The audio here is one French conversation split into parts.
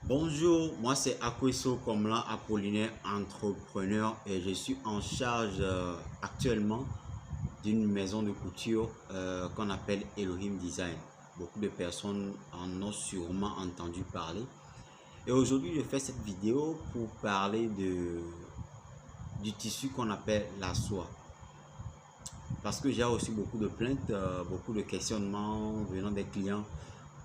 Bonjour, moi c'est Akweso Komla Apollinaire, entrepreneur et je suis en charge actuellement d'une maison de couture qu'on appelle Elohim Design. Beaucoup de personnes en ont sûrement entendu parler. Et aujourd'hui, je fais cette vidéo pour parler du tissu qu'on appelle la soie. Parce que j'ai aussi beaucoup de plaintes, beaucoup de questionnements venant des clients.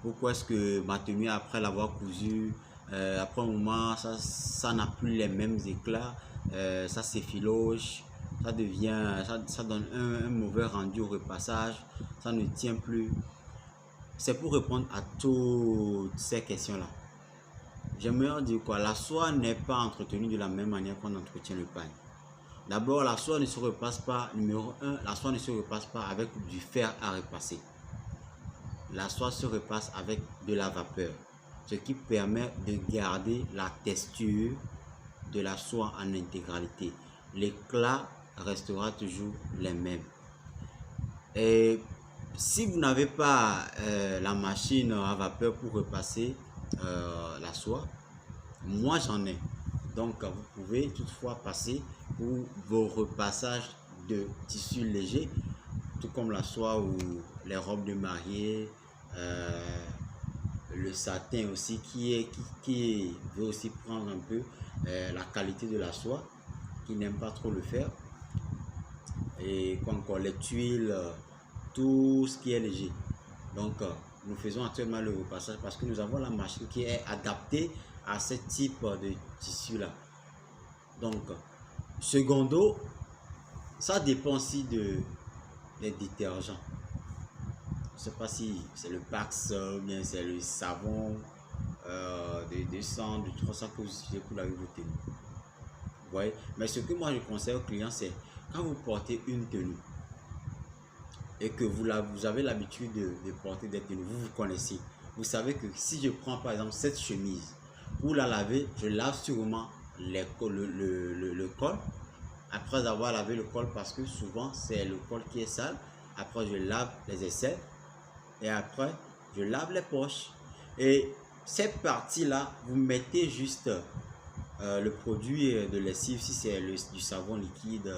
Pourquoi est-ce que ma tenue, après l'avoir cousue, après un moment, ça n'a plus les mêmes éclats, ça s'effiloche, ça devient, ça donne un mauvais rendu au repassage, ça ne tient plus. C'est pour répondre à toutes ces questions-là. J'aimerais dire quoi? La soie n'est pas entretenue de la même manière qu'on entretient le pain. D'abord, la soie ne se repasse pas, numéro 1, la soie ne se repasse pas avec du fer à repasser. La soie se repasse avec de la vapeur, ce qui permet de garder la texture de la soie en intégralité. L'éclat restera toujours les mêmes. Et si vous n'avez pas la machine à vapeur pour repasser la soie, moi j'en ai. Donc vous pouvez toutefois passer pour vos repassages de tissus légers, tout comme la soie ou les robes de mariée, le satin aussi qui veut aussi prendre un peu la qualité de la soie, qui n'aime pas trop le fer. Et quoi encore, les tuiles, tout ce qui est léger. Donc nous faisons actuellement le repassage parce que nous avons la machine qui est adaptée à ce type de tissu là. Donc secondo, ça dépend aussi des détergents. Je ne sais pas si c'est le Pax ou bien c'est le savon de 200, de 300 que vous utilisez pour laver vos tenues. Vous voyez? Mais ce que moi je conseille aux clients, c'est quand vous portez une tenue et que vous avez l'habitude de porter des tenues, vous vous connaissez. Vous savez que si je prends par exemple cette chemise, pour la laver, je lave sûrement le col. Après avoir lavé le col, parce que souvent c'est le col qui est sale, après je lave les aisselles et après je lave les poches. Et cette partie là, vous mettez juste le produit de lessive, si c'est du savon liquide,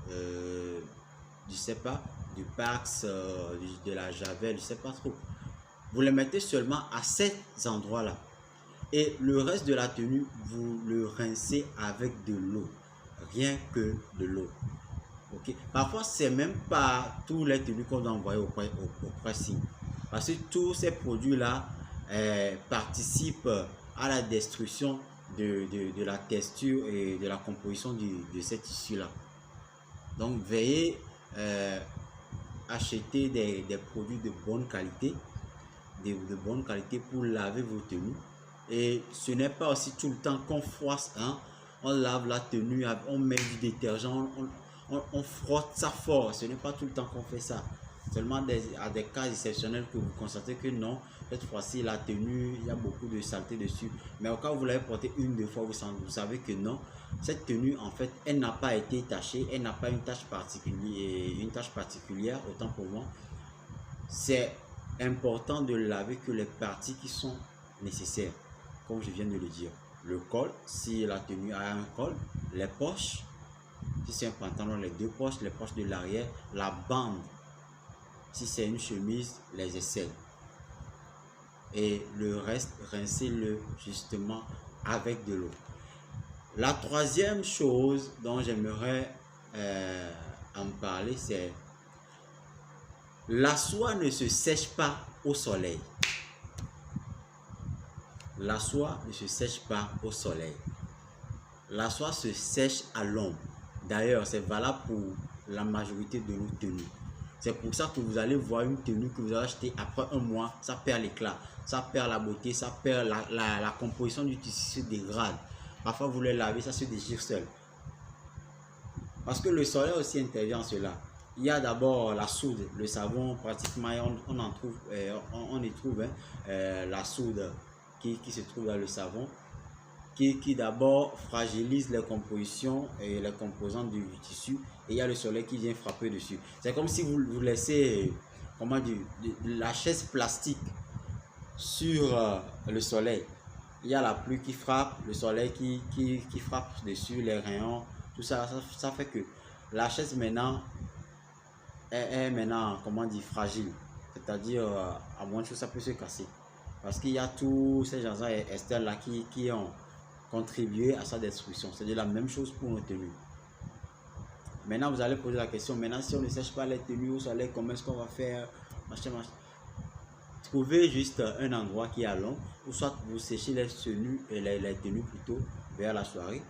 je sais pas, du Pax, de la Javel, je sais pas trop. Vous le mettez seulement à ces endroits là. Et le reste de la tenue, vous le rincez avec de l'eau. Rien que de l'eau. Okay? Parfois, c'est même pas tous les tenues qu'on doit envoyer au pressing. Parce que tous ces produits-là participent à la destruction de la texture et de la composition de ces tissus-là. Donc, veuillez acheter des produits de bonne qualité, de bonne qualité pour laver vos tenues. Et ce n'est pas aussi tout le temps qu'on froisse, hein? On lave la tenue, on met du détergent, on frotte ça fort. Ce n'est pas tout le temps qu'on fait ça. Seulement à des cas exceptionnels que vous constatez que non, cette fois-ci la tenue, il y a beaucoup de saleté dessus. Mais au cas où vous l'avez portée une, deux fois, vous savez que non, cette tenue en fait, elle n'a pas été tachée, elle n'a pas une tache particulière, autant pour moi. C'est important de laver que les parties qui sont nécessaires, comme je viens de le dire. Le col, si la tenue a un col, les poches, si c'est un pantalon, les deux poches, les poches de l'arrière, la bande, si c'est une chemise, les aisselles. Et le reste, rincez-le justement avec de l'eau. La troisième chose dont j'aimerais en parler, c'est la soie ne se sèche pas au soleil. La soie ne se sèche pas au soleil. La soie se sèche à l'ombre. D'ailleurs, c'est valable pour la majorité de nos tenues. C'est pour ça que vous allez voir une tenue que vous avez achetée après un mois, ça perd l'éclat, ça perd la beauté, ça perd la composition du tissu se dégrade. Parfois, vous les lavez, ça se déchire seul. Parce que le soleil aussi intervient en cela. Il y a d'abord la soude, le savon, pratiquement, on y trouve la soude qui se trouve dans le savon, qui d'abord fragilise les compositions et les composants du tissu, et il y a le soleil qui vient frapper dessus. C'est comme si vous laissez, comment dire, la chaise plastique sur le soleil. il y a la pluie qui frappe, le soleil qui frappe dessus, les rayons, tout ça, ça fait que la chaise maintenant est maintenant, comment dire, fragile. C'est-à-dire, à moins de choses, ça peut se casser. Parce qu'il y a tous ces gens externes là qui ont contribué à sa destruction. C'est-à-dire la même chose pour nos tenues. Maintenant, vous allez poser la question, maintenant, si on ne sèche pas les tenues au soleil, comment est-ce qu'on va faire? Machin. Trouvez juste un endroit qui est à l'ombre, ou soit vous séchez les tenues plutôt vers la soirée,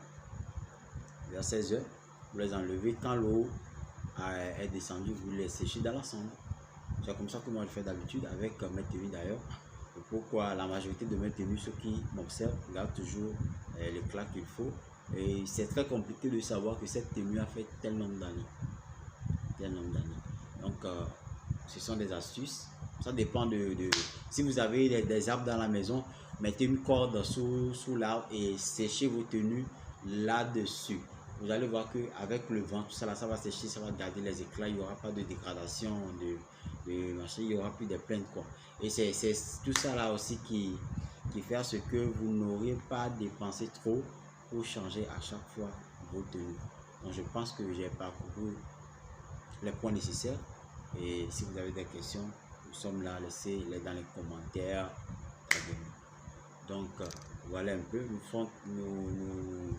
vers 16 h. Vous les enlevez quand l'eau est descendue, vous les séchez dans la cendre. C'est comme ça que moi je fais d'habitude avec mes tenues d'ailleurs. Pourquoi la majorité de mes tenues, ceux qui m'observent, regardent toujours l'éclat qu'il faut. Et c'est très compliqué de savoir que cette tenue a fait tel nombre d'années. Donc, ce sont des astuces. Ça dépend si vous avez des arbres dans la maison, mettez une corde sous l'arbre et séchez vos tenues là-dessus. Vous allez voir qu'avec le vent, tout ça, là, ça va sécher, ça va garder les éclats. Il n'y aura pas de dégradation, machin, il n'y aura plus de plaintes, quoi. Et c'est tout ça là aussi qui fait ce que vous n'aurez pas dépensé trop pour changer à chaque fois vos tenues. Donc je pense que j'ai parcouru les points nécessaires. Et si vous avez des questions, nous sommes là, laissez-les dans les commentaires. Donc voilà un peu, nous